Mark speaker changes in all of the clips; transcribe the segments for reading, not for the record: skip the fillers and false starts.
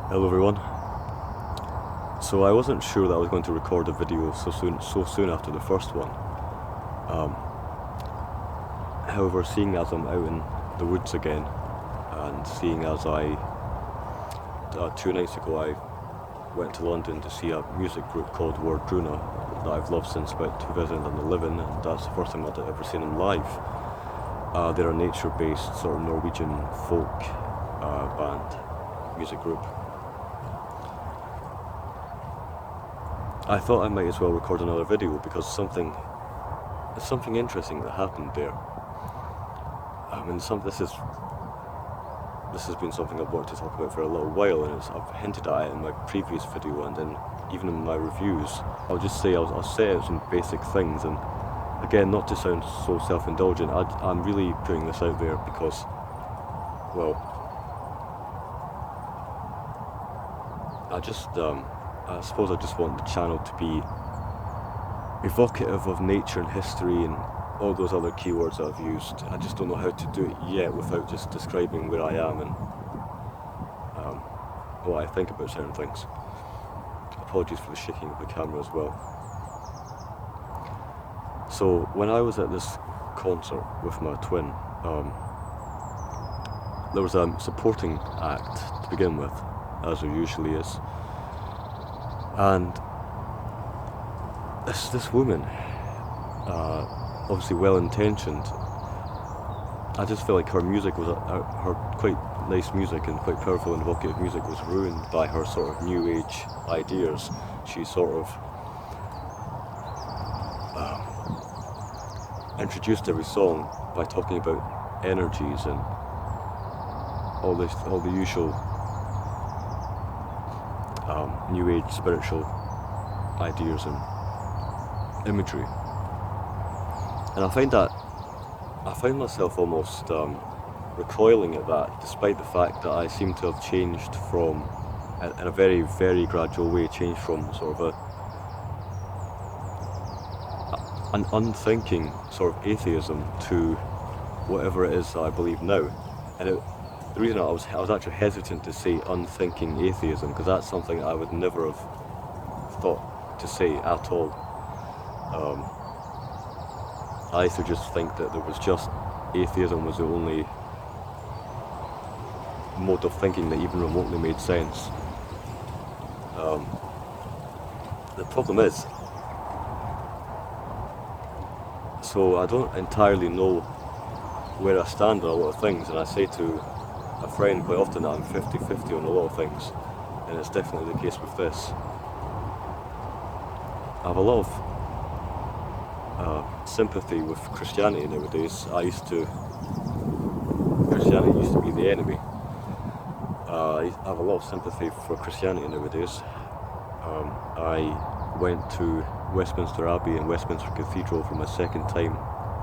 Speaker 1: Hello everyone. So I wasn't sure that I was going to record a video so soon after the first one. However, seeing as I'm out in the woods again, and seeing as 2 nights ago I went to London to see a music group called Druna that I've loved since about 2011, and that's the first time I'd ever seen them live. They're a nature-based sort of Norwegian folk band music group. I thought I might as well record another video because something interesting that happened there. This has been something I've wanted to talk about for a little while, and I've hinted at it in my previous video and then even in my reviews. I'll just say I'll say out some basic things, and again, not to sound so self-indulgent, I'm really putting this out there because, well, I suppose I just want the channel to be evocative of nature and history and all those other keywords I've used. I just don't know how to do it yet without just describing where I am and what I think about certain things. Apologies for the shaking of the camera as well. So when I was at this concert with my twin, there was a supporting act to begin with, as there usually is. And this woman, obviously well-intentioned, I just feel like her music was, her quite nice music and quite powerful and evocative music was ruined by her sort of new age ideas. She sort of introduced every song by talking about energies and all the usual new age spiritual ideas and imagery, and I find myself almost recoiling at that, despite the fact that I seem to have changed from, in a very, very gradual way, changed from sort of an unthinking sort of atheism to whatever it is that I believe now. And the reason I was actually hesitant to say unthinking atheism, because that's something I would never have thought to say at all. I used to just think that there was just atheism was the only mode of thinking that even remotely made sense. The problem is, so I don't entirely know where I stand on a lot of things, and I say to a friend quite often that I'm 50-50 on a lot of things, and it's definitely the case with this. I have a lot of sympathy with Christianity nowadays. Christianity used to be the enemy. I have a lot of sympathy for Christianity nowadays. I went to Westminster Abbey and Westminster Cathedral for my second time.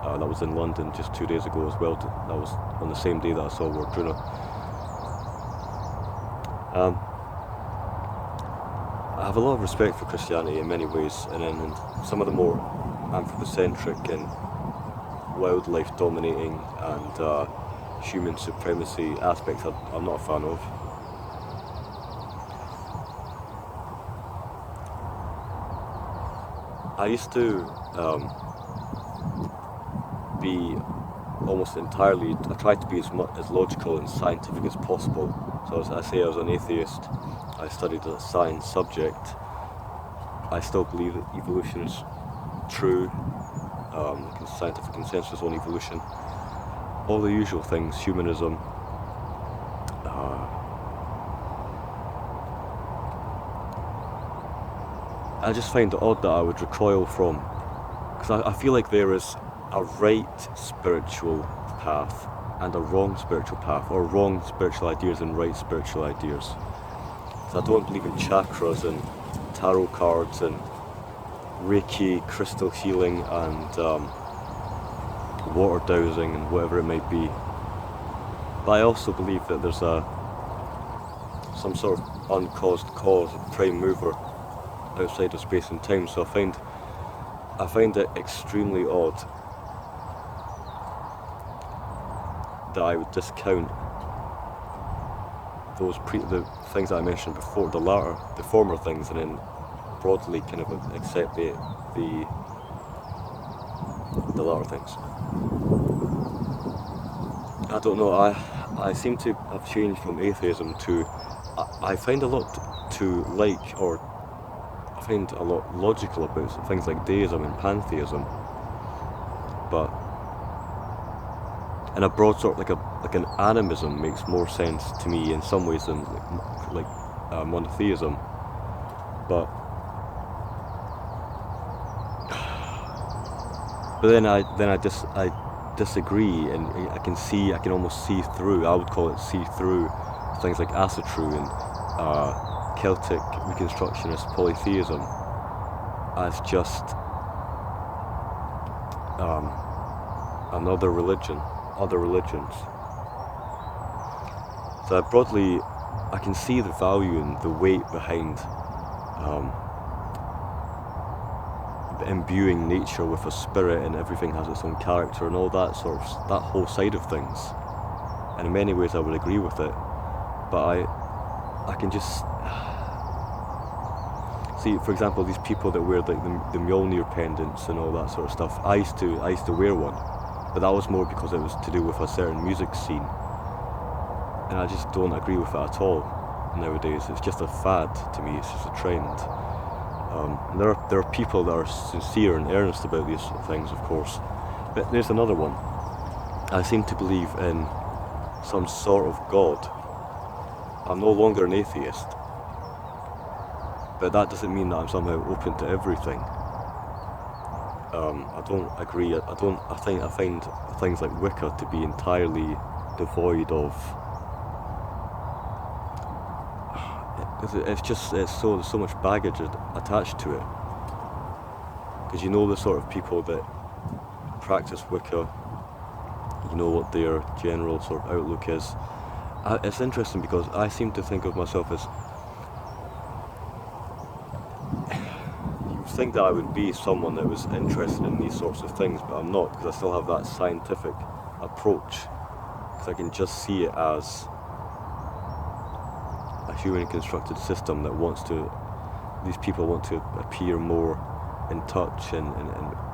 Speaker 1: That was in London just 2 days ago as well. That was on the same day that I saw Druna. I have a lot of respect for Christianity in many ways, and then some of the more anthropocentric and wildlife dominating and human supremacy aspects I'm not a fan of. I used to be almost entirely, I tried to be as logical and scientific as possible. So as I say, I was an atheist. I studied a science subject. I still believe that evolution is true, scientific consensus on evolution, all the usual things, humanism. I just find it odd that I would recoil from, because I feel like there is a right spiritual path and a wrong spiritual path, or wrong spiritual ideas and right spiritual ideas. So I don't believe in chakras and tarot cards and Reiki, crystal healing and water dowsing and whatever it might be. But I also believe that there's some sort of uncaused cause, a prime mover outside of space and time. So I find it extremely odd that I would discount the things that I mentioned before, the former things, and then broadly kind of accept the latter things. I don't know. I seem to have changed from atheism to I find a lot to like, or I find a lot logical about things like deism and pantheism, but in a broad sort of like an animism makes more sense to me in some ways than like monotheism, but then I disagree, and I can almost see through. I would call it see through things like Asatru and Celtic Reconstructionist polytheism as just another religion, other religions. So I can see the value and the weight behind imbuing nature with a spirit, and everything has its own character and all that that whole side of things. And in many ways I would agree with it, but I can just see, for example, these people that wear like the Mjolnir pendants and all that sort of stuff. I used to wear one, but that was more because it was to do with a certain music scene, and I just don't agree with it at all nowadays. It's just a fad to me. It's just a trend. And there are people that are sincere and earnest about these things, of course. But there's another one. I seem to believe in some sort of God. I'm no longer an atheist, but that doesn't mean that I'm somehow open to everything. I don't agree. I find things like Wicca to be entirely devoid of. It's so much baggage attached to it. Because you know the sort of people that practice Wicca, you know what their general sort of outlook is. It's interesting because I seem to think of myself as, you would think that I would be someone that was interested in these sorts of things, but I'm not, because I still have that scientific approach, because I can just see it as a human constructed system that these people want to appear more in touch, and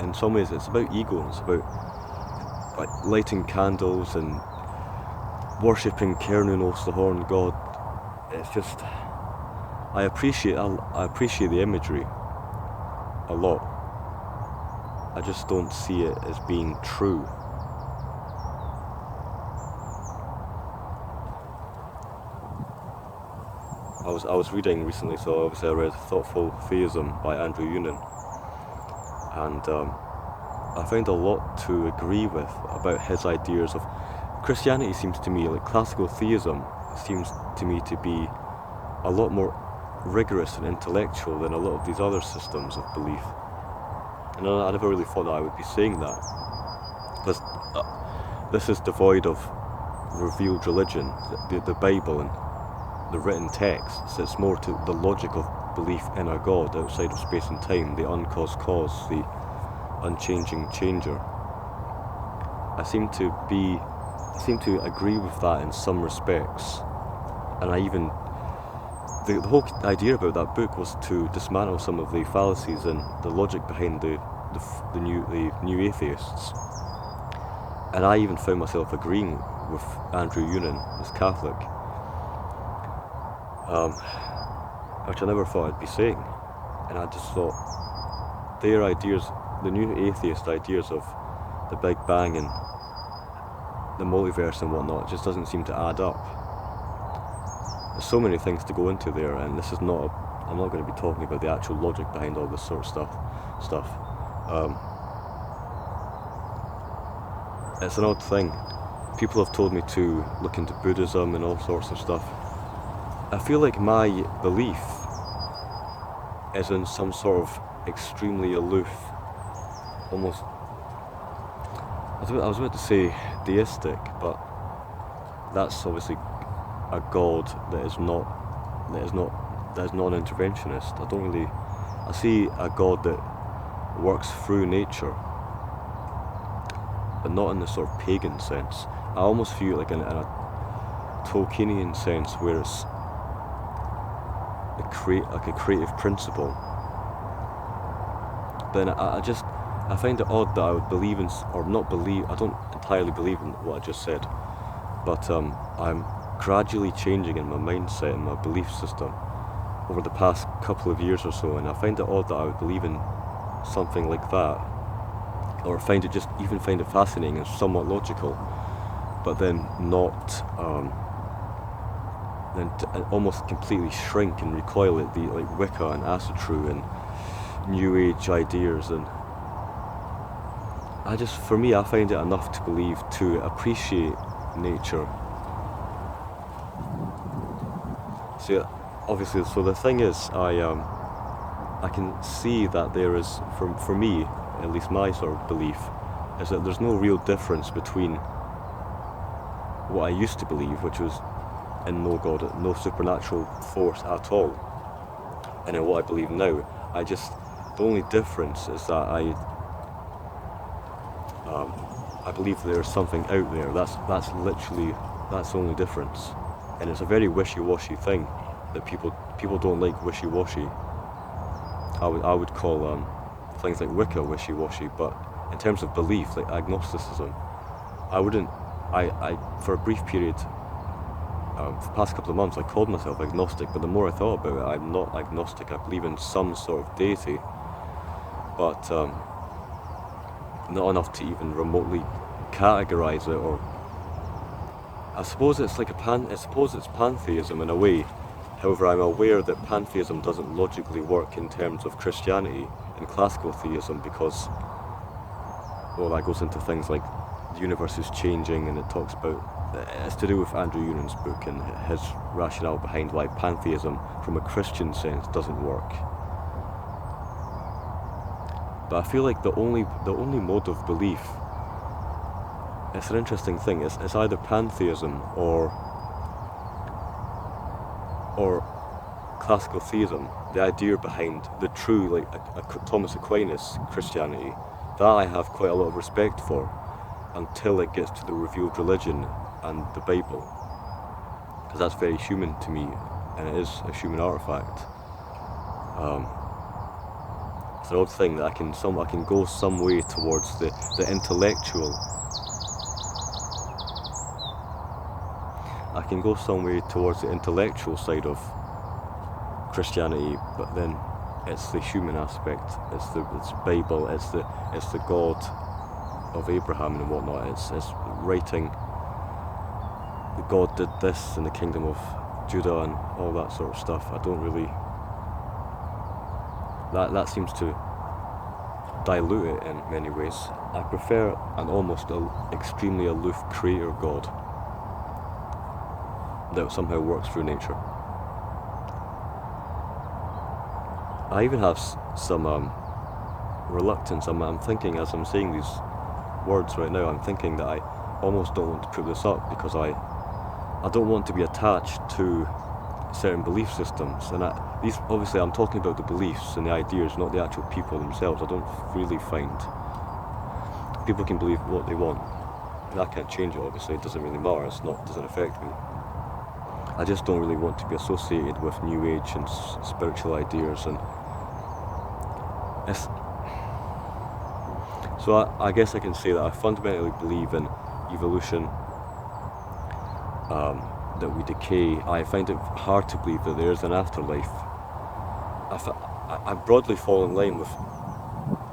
Speaker 1: in some ways it's about ego. It's about like lighting candles and worshipping Cernunnos, the horned god. It's just, I appreciate the imagery a lot. I just don't see it as being true. I was reading recently, so obviously I read Thoughtful Theism by Andrew Eunan, and I found a lot to agree with about his ideas of Christianity. Seems to me, like classical theism, seems to me to be a lot more rigorous and intellectual than a lot of these other systems of belief. And I never really thought that I would be saying that, because this is devoid of revealed religion, the Bible and the written texts. It's more to the logic of belief in a God outside of space and time, the uncaused cause, the unchanging changer. I seem to agree with that in some respects, and the whole idea about that book was to dismantle some of the fallacies and the logic behind the new atheists. And I even found myself agreeing with Andrew Eunan, as Catholic, which I never thought I'd be saying. And I just thought their ideas, the new atheist ideas of the Big Bang and the multiverse and whatnot, just doesn't seem to add up. There's so many things to go into there, and this is I'm not going to be talking about the actual logic behind all this sort of stuff. It's an odd thing. People have told me to look into Buddhism and all sorts of stuff. I feel like my belief is in some sort of extremely aloof, almost, I was about to say deistic, but that's obviously a God that is non-interventionist. I see a God that works through nature, but not in the sort of pagan sense. I almost feel like in Tolkienian sense where it's like a creative principle, then I find it odd that I would believe in, or not believe, I don't entirely believe in what I just said, but I'm gradually changing in my mindset and my belief system over the past couple of years or so, and I find it odd that I would believe in something like that, or find it fascinating and somewhat logical, but then not, almost completely shrink and recoil at the like Wicca and Asatru and New Age ideas. And for me, I find it enough to believe, to appreciate nature. So obviously, so the thing is, I can see that there is, for me, at least my sort of belief, is that there's no real difference between what I used to believe, which was in no God, no supernatural force at all, and in what I believe now. The only difference is that I believe there's something out there. That's the only difference, and it's a very wishy-washy thing that people don't like wishy-washy. I would call things like Wicca wishy-washy, but in terms of belief, like agnosticism, I for a brief period, for the past couple of months, I called myself agnostic, but the more I thought about it, I'm not agnostic. I believe in some sort of deity, but not enough to even remotely categorize it. Or I suppose it's like it's pantheism in a way. However, I'm aware that pantheism doesn't logically work in terms of Christianity and classical theism, because, well, that goes into things like the universe is changing, and it talks about, it's to do with Andrew Unan's book and his rationale behind why pantheism from a Christian sense doesn't work. But I feel like the only mode of belief, it's an interesting thing, it's either pantheism or classical theism, the idea behind the true, like a Thomas Aquinas Christianity, that I have quite a lot of respect for, until it gets to the revealed religion and the Bible, because that's very human to me, and it is a human artifact. It's an odd thing that I can go some way towards the intellectual. I can go some way towards the intellectual side of Christianity, but then it's the human aspect. It's Bible. It's the God of Abraham and whatnot. It's writing. God did this in the kingdom of Judah and all that sort of stuff. I don't really. That seems to dilute it in many ways. I prefer an almost extremely aloof creator God that somehow works through nature. I even have some reluctance. I'm thinking, as I'm saying these words right now, I'm thinking that I almost don't want to put this up, because I don't want to be attached to certain belief systems. And these, obviously, I'm talking about the beliefs and the ideas, not the actual people themselves. I don't really find people can believe what they want, and I can't change it. Obviously, it doesn't really matter. It doesn't affect me. I just don't really want to be associated with New Age and spiritual ideas, and so I guess I can say that I fundamentally believe in evolution, that we decay. I find it hard to believe that there is an afterlife. I broadly fall in line with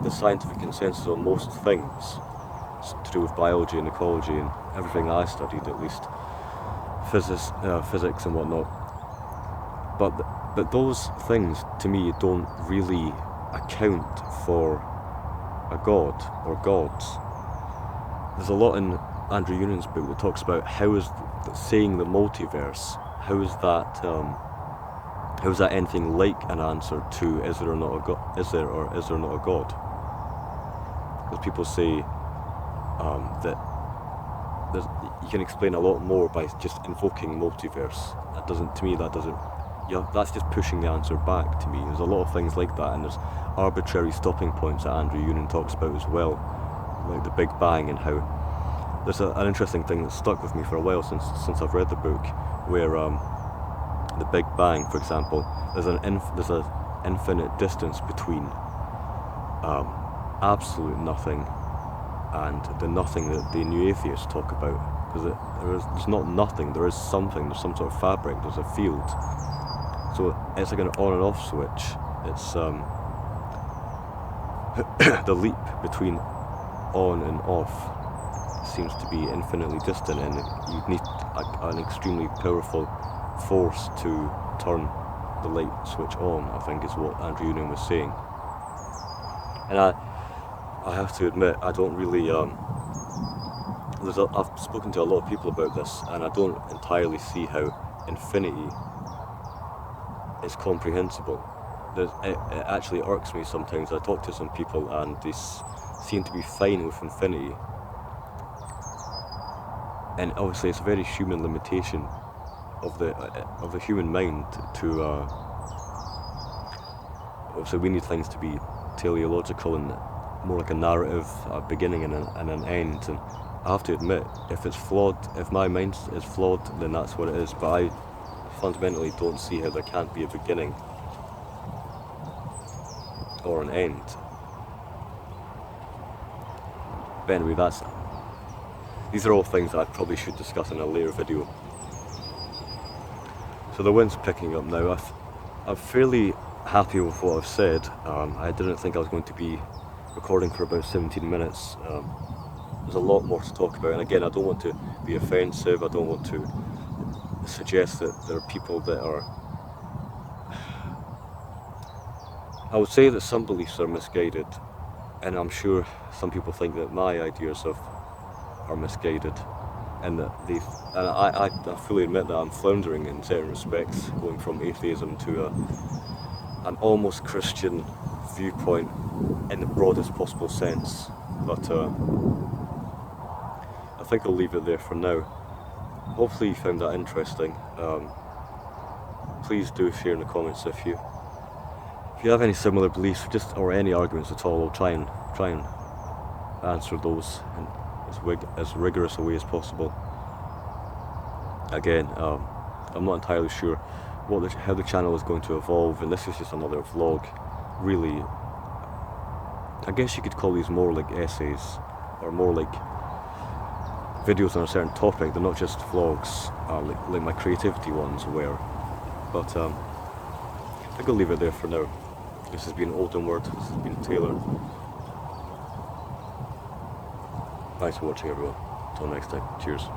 Speaker 1: the scientific consensus on most things to do with biology and ecology and everything that I studied, at least physics and whatnot. But those things to me don't really account for a god or gods. There's a lot in Andrew Unan's book that talks about how is saying the multiverse, how is that anything like an answer to is there or not a god? Is there or is there not a god? Because people say that you can explain a lot more by just invoking multiverse. That's just pushing the answer back to me. There's a lot of things like that, and there's arbitrary stopping points that Andrew Unan talks about as well, like the Big Bang, and how there's an interesting thing that's stuck with me for a while since I've read the book, where the Big Bang, for example, there's an infinite distance between absolute nothing and the nothing that the new atheists talk about. Because there's not nothing, there is something, there's some sort of fabric, there's a field. So it's like an on and off switch. It's the leap between on and off seems to be infinitely distant, and you'd need an extremely powerful force to turn the light switch on, I think is what Andrew Union was saying. And I have to admit, I don't really, I've spoken to a lot of people about this, and I don't entirely see how infinity is comprehensible. It actually irks me sometimes. I talk to some people and they seem to be fine with infinity, and obviously it's a very human limitation of the human mind to obviously we need things to be teleological and more like a narrative, a beginning and an end. And I have to admit, if it's flawed, if my mind is flawed, then that's what it is. But I fundamentally don't see how there can't be a beginning or an end. But anyway, these are all things that I probably should discuss in a later video. So the wind's picking up now. I'm fairly happy with what I've said. I didn't think I was going to be recording for about 17 minutes. There's a lot more to talk about, and again, I don't want to be offensive. I don't want to suggest that there are people that are... I would say that some beliefs are misguided, and I'm sure some people think that my ideas are misguided, and that I fully admit that I'm floundering in certain respects, going from atheism to an almost Christian viewpoint in the broadest possible sense. But I think I'll leave it there for now. Hopefully you found that interesting. Please do share in the comments if you have any similar beliefs, or any arguments at all. I'll try and answer those in as rigorous a way as possible. Again, I'm not entirely sure how the channel is going to evolve, and this is just another vlog. Really, I guess you could call these more like essays, or more like videos on a certain topic. They're not just vlogs, like my creativity ones were. But I think I'll leave it there for now. This has been Olden Word. This has been Taylor. Thanks for watching, everyone. Until next time. Cheers.